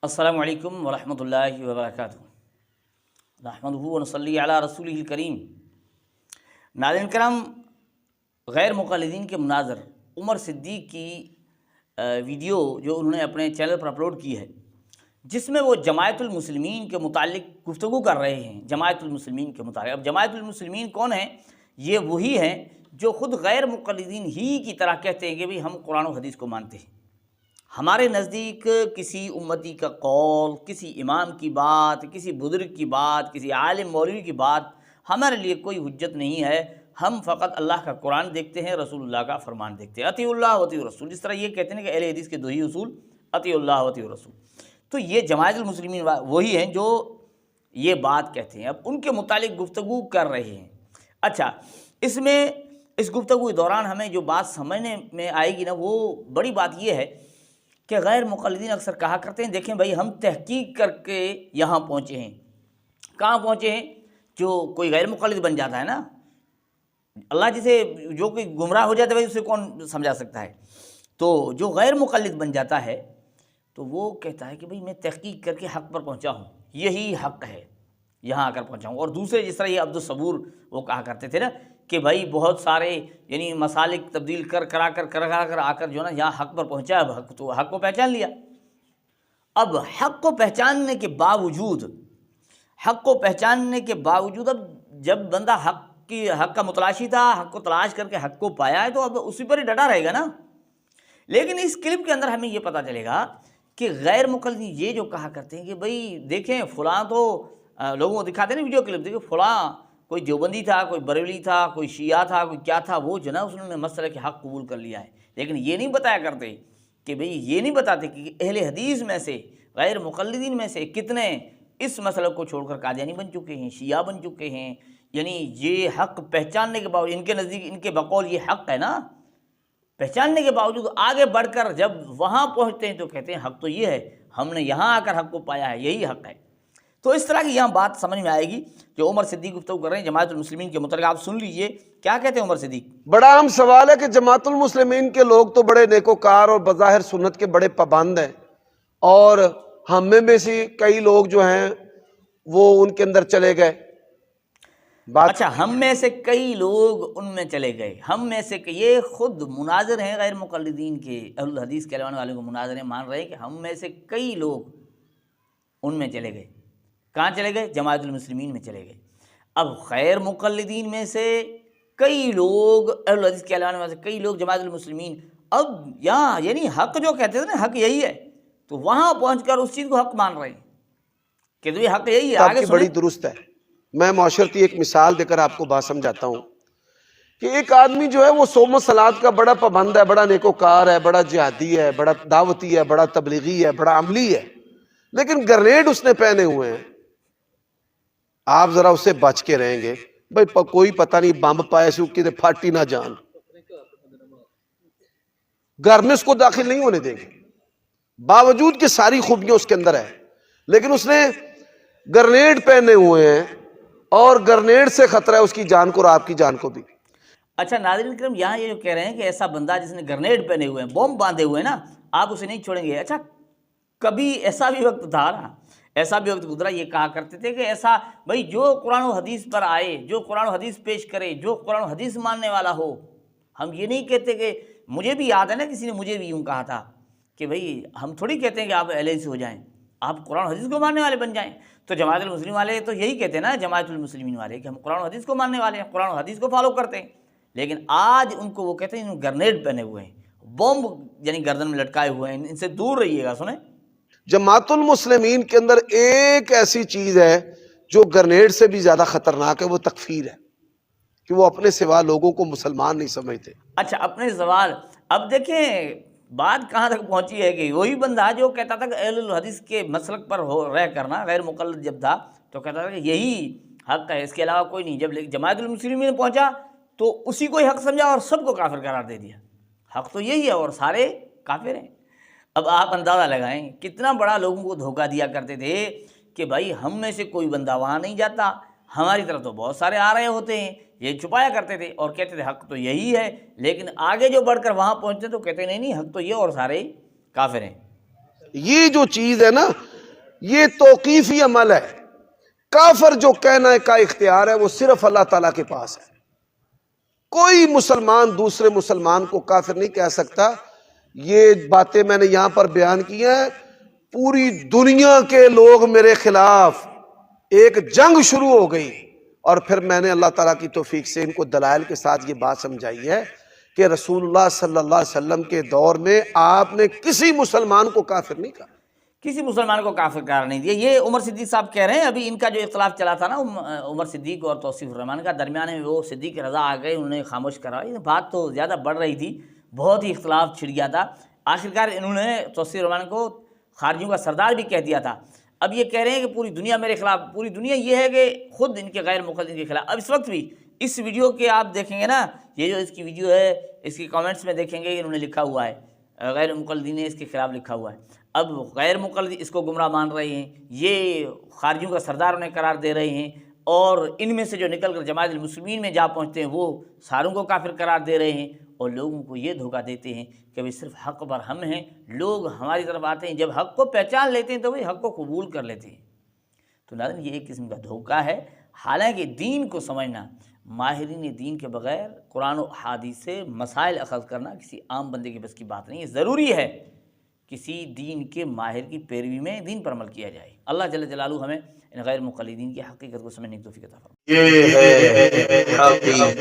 السلام علیکم ورحمۃ اللہ وبرکاتہ۔ نحمدہ ونصلی علی رسولہ الکریم۔ ناظرین کرام، غیر مقلدین کے مناظر عمر صدیق کی ویڈیو جو انہوں نے اپنے چینل پر اپلوڈ کی ہے، جس میں وہ جماعت المسلمین کے متعلق گفتگو کر رہے ہیں۔ جماعت المسلمین کے متعلق، اب جماعت المسلمین کون ہیں؟ یہ وہی ہیں جو خود غیر مقلدین ہی کی طرح کہتے ہیں کہ بھئی ہم قرآن و حدیث کو مانتے ہیں۔ ہمارے نزدیک کسی امتی کا قول، کسی امام کی بات، کسی بزرگ کی بات، کسی عالم مولوی کی بات ہمارے لیے کوئی حجت نہیں ہے۔ ہم فقط اللہ کا قرآن دیکھتے ہیں، رسول اللہ کا فرمان دیکھتے ہیں، اطیعوا اللہ و اطیعوا الرسول۔ جس طرح یہ کہتے ہیں کہ اہل حدیث کے دو ہی اصول، اطیعوا اللہ و اطیعوا الرسول۔ تو یہ جماعت المسلمین وہی ہیں جو یہ بات کہتے ہیں، اب ان کے متعلق گفتگو کر رہے ہیں۔ اچھا، اس گفتگو کے دوران ہمیں جو بات سمجھنے میں آئے گی نا، وہ بڑی بات یہ ہے کہ غیر مقلدین اکثر کہا کرتے ہیں دیکھیں بھائی ہم تحقیق کر کے یہاں پہنچے ہیں۔ کہاں پہنچے ہیں؟ جو کوئی غیر مقلد بن جاتا ہے نا، اللہ جسے جو کوئی گمراہ ہو جاتا ہے اسے کون سمجھا سکتا ہے؟ تو جو غیر مقلد بن جاتا ہے تو وہ کہتا ہے کہ بھئی میں تحقیق کر کے حق پر پہنچا ہوں، یہی حق ہے، یہاں آ کر پہنچا ہوں۔ اور دوسرے جس طرح یہ عبد الصبور وہ کہا کرتے تھے نا کہ بھائی بہت سارے یعنی مسالک تبدیل کرا کر آ کر جو ہے نا یہاں حق پر پہنچا، اب حق کو پہچان لیا۔ اب حق کو پہچاننے کے باوجود اب جب بندہ حق کا متلاشی تھا، حق کو تلاش کر کے حق کو پایا ہے تو اب اسی پر ہی ڈٹا رہے گا نا۔ لیکن اس کلپ کے اندر ہمیں یہ پتہ چلے گا کہ غیر مقلد یہ جو کہا کرتے ہیں کہ بھئی دیکھیں فلاں تو لوگوں کو دکھاتے ہیں ویڈیو کلپ، دیکھیں فلاں کوئی دیوبندی تھا، کوئی بریلوی تھا، کوئی شیعہ تھا، کوئی کیا تھا، وہ جو نا اس نے مسئلہ کے حق قبول کر لیا ہے۔ لیکن یہ نہیں بتایا کرتے کہ بھئی یہ نہیں بتاتے کہ اہل حدیث میں سے، غیر مقلدین میں سے کتنے اس مسئلہ کو چھوڑ کر قادیانی بن چکے ہیں، شیعہ بن چکے ہیں۔ یعنی یہ حق پہچاننے کے باوجود، ان کے نزدیک ان کے بقول یہ حق ہے نا، پہچاننے کے باوجود آگے بڑھ کر جب وہاں پہنچتے ہیں تو کہتے ہیں حق تو یہ ہے، ہم نے یہاں آ کر حق کو پایا ہے، یہی حق ہے۔ تو اس طرح کی یہاں بات سمجھ میں آئے گی جو عمر صدیق گفتگو کر رہے ہیں جماعت المسلمین کے متعلق۔ آپ سن لیجئے کیا کہتے ہیں عمر صدیق۔ بڑا اہم سوال ہے کہ جماعت المسلمین کے لوگ تو بڑے نیکوکار اور بظاہر سنت کے بڑے پابند ہیں، اور ہم میں سے کئی لوگ جو ہیں وہ ان کے اندر چلے گئے۔ اچھا، ہم میں سے کئی لوگ ان میں چلے گئے، ہم میں سے یہ خود مناظر ہیں غیر مقلدین کے، اہل الحدیث کہلانے والوں کو مناظر ہیں، مان رہے ہیں کہ ہم میں سے کئی لوگ ان میں چلے گئے۔ کہاں چلے گئے؟ جماعت المسلمین میں چلے گئے۔ اب غیر مقلدین میں سے کئی لوگ، اہل الحدیث کہلانے والے کئی لوگ جماعت المسلمین، اب یہاں یعنی حق جو کہتے تھے نا حق یہی ہے، تو وہاں پہنچ کر اس چیز کو حق مان رہے ہیں کہ تو یہ حق یہی ہے۔ آگے بڑی درست ہے۔ میں معاشرتی ایک مثال دے کر آپ کو بات سمجھاتا ہوں کہ ایک آدمی جو ہے وہ صوم و صلات کا بڑا پابند ہے، بڑا نیکوکار ہے، بڑا جہادی ہے، بڑا دعوتی ہے، بڑا تبلیغی ہے، بڑا عملی ہے، لیکن گرنیڈ اس نے پہنے ہوئے ہیں۔ آپ ذرا اس سے بچ کے رہیں گے بھائی، کوئی پتہ نہیں بم پائے سے کدھر پھاٹی نہ جان، گھر میں اس کو داخل نہیں ہونے دیں گے، باوجود کہ ساری خوبیاں اس کے اندر ہے، لیکن اس نے گرنیڈ پہنے ہوئے ہیں اور گرنیڈ سے خطرہ ہے اس کی جان کو اور آپ کی جان کو بھی۔ اچھا ناظرین کرام، یہاں یہ جو کہہ رہے ہیں کہ ایسا بندہ جس نے گرنیڈ پہنے ہوئے ہیں، بم باندھے ہوئے ہیں نا، آپ اسے نہیں چھوڑیں گے۔ اچھا، کبھی ایسا بھی وقت تھا نا، ایسا بھی وقت گزرا، یہ کہا کرتے تھے کہ ایسا بھائی جو قرآن و حدیث پر آئے، جو قرآن و حدیث پیش کرے، جو قرآن و حدیث ماننے والا ہو۔ ہم یہ نہیں کہتے کہ، مجھے بھی یاد ہے نا کسی نے مجھے بھی یوں کہا تھا کہ بھائی ہم تھوڑی کہتے ہیں کہ آپ اہل حدیث ہو جائیں، آپ قرآن و حدیث کو ماننے والے بن جائیں۔ تو جماعت المسلمین والے تو یہی کہتے ہیں نا، جماعت المسلمین والے، کہ ہم قرآن و حدیث کو ماننے والے ہیں، قرآن و حدیث کو فالو کرتے ہیں۔ لیکن آج ان کو وہ کہتے ہیں انہوں گرنیڈ پہنے ہوئے ہیں، بم یعنی گردن میں لٹکائے ہوئے ہیں، ان سے دور رہیے گا۔ سنیں، جماعت المسلمین کے اندر ایک ایسی چیز ہے جو گرنیڈ سے بھی زیادہ خطرناک ہے، وہ تکفیر ہے، کہ وہ اپنے سوا لوگوں کو مسلمان نہیں سمجھتے۔ اچھا، اپنے سوال، اب دیکھیں بات کہاں تک پہنچی ہے کہ وہی بندہ جو کہتا تھا کہ اہل الحدیث کے مسلک پر رہ کرنا، غیر مقلد جب تھا تو کہتا تھا کہ یہی حق ہے، اس کے علاوہ کوئی نہیں۔ جب جماعت المسلمین میں پہنچا تو اسی کو ہی حق سمجھا اور سب کو کافر قرار دے دیا۔ حق تو یہی ہے اور سارے کافر ہیں۔ اب آپ اندازہ لگائیں کتنا بڑا لوگوں کو دھوکہ دیا کرتے تھے کہ بھائی ہم میں سے کوئی بندہ وہاں نہیں جاتا، ہماری طرف تو بہت سارے آ رہے ہوتے ہیں، یہ چھپایا کرتے تھے اور کہتے تھے حق تو یہی ہے، لیکن آگے جو بڑھ کر وہاں پہنچتے تو کہتے نہیں حق تو یہ اور سارے کافر ہیں۔ یہ جو چیز ہے نا، یہ توقیفی عمل ہے. کافر جو کہنا کا اختیار ہے وہ صرف اللہ تعالیٰ کے پاس ہے. کوئی مسلمان دوسرے مسلمان کو کافر نہیں کہہ سکتا. یہ باتیں میں نے یہاں پر بیان کی ہیں. پوری دنیا کے لوگ میرے خلاف، ایک جنگ شروع ہو گئی، اور پھر میں نے اللہ تعالیٰ کی توفیق سے ان کو دلائل کے ساتھ یہ بات سمجھائی ہے کہ رسول اللہ صلی اللہ علیہ وسلم کے دور میں آپ نے کسی مسلمان کو کافر نہیں کہا، کسی مسلمان کو کافر قرار نہیں دیا. یہ عمر صدیق صاحب کہہ رہے ہیں. ابھی ان کا جو اختلاف چلا تھا نا عمر صدیق اور توصیف الرحمان کا، درمیانے میں وہ صدیق رضا آ گئے، انہوں نے خاموش کرا. یہ بات تو زیادہ بڑھ رہی تھی، بہت ہی اختلاف چھڑ گیا تھا. آخرکار انہوں نے توصیف الرحمان کو خارجیوں کا سردار بھی کہہ دیا تھا. اب یہ کہہ رہے ہیں کہ پوری دنیا میرے خلاف. پوری دنیا یہ ہے کہ خود ان کے غیر مقلدین کے خلاف. اب اس وقت بھی اس ویڈیو کے آپ دیکھیں گے نا، یہ جو اس کی ویڈیو ہے، اس کی کامنٹس میں دیکھیں گے انہوں نے لکھا ہوا ہے، غیر مقلدین نے اس کے خلاف لکھا ہوا ہے. اب غیر مقلد اس کو گمراہ مان رہے ہیں، یہ خارجیوں کا سردار انہیں قرار دے رہے ہیں، اور ان میں سے جو نکل کر جماعت المسلمین میں جا پہنچتے ہیں وہ ساروں کو کافر قرار دے رہے ہیں، اور لوگوں کو یہ دھوکہ دیتے ہیں کہ بھئی صرف حق پر ہم ہیں. لوگ ہماری طرف آتے ہیں، جب حق کو پہچان لیتے ہیں تو وہ حق کو قبول کر لیتے ہیں. تو ناظرین یہ ایک قسم کا دھوکہ ہے. حالانکہ دین کو سمجھنا، ماہرین دین کے بغیر قرآن و حدیث سے مسائل اخذ کرنا کسی عام بندے کے بس کی بات نہیں ہے. ضروری ہے کسی دین کے ماہر کی پیروی میں دین پر عمل کیا جائے. اللہ جل جلالہ ہمیں ان غیر مقلدین کی حقیقت کو سمجھنے کی توفیق عطا فرمائے. یہ ہے حقیقت.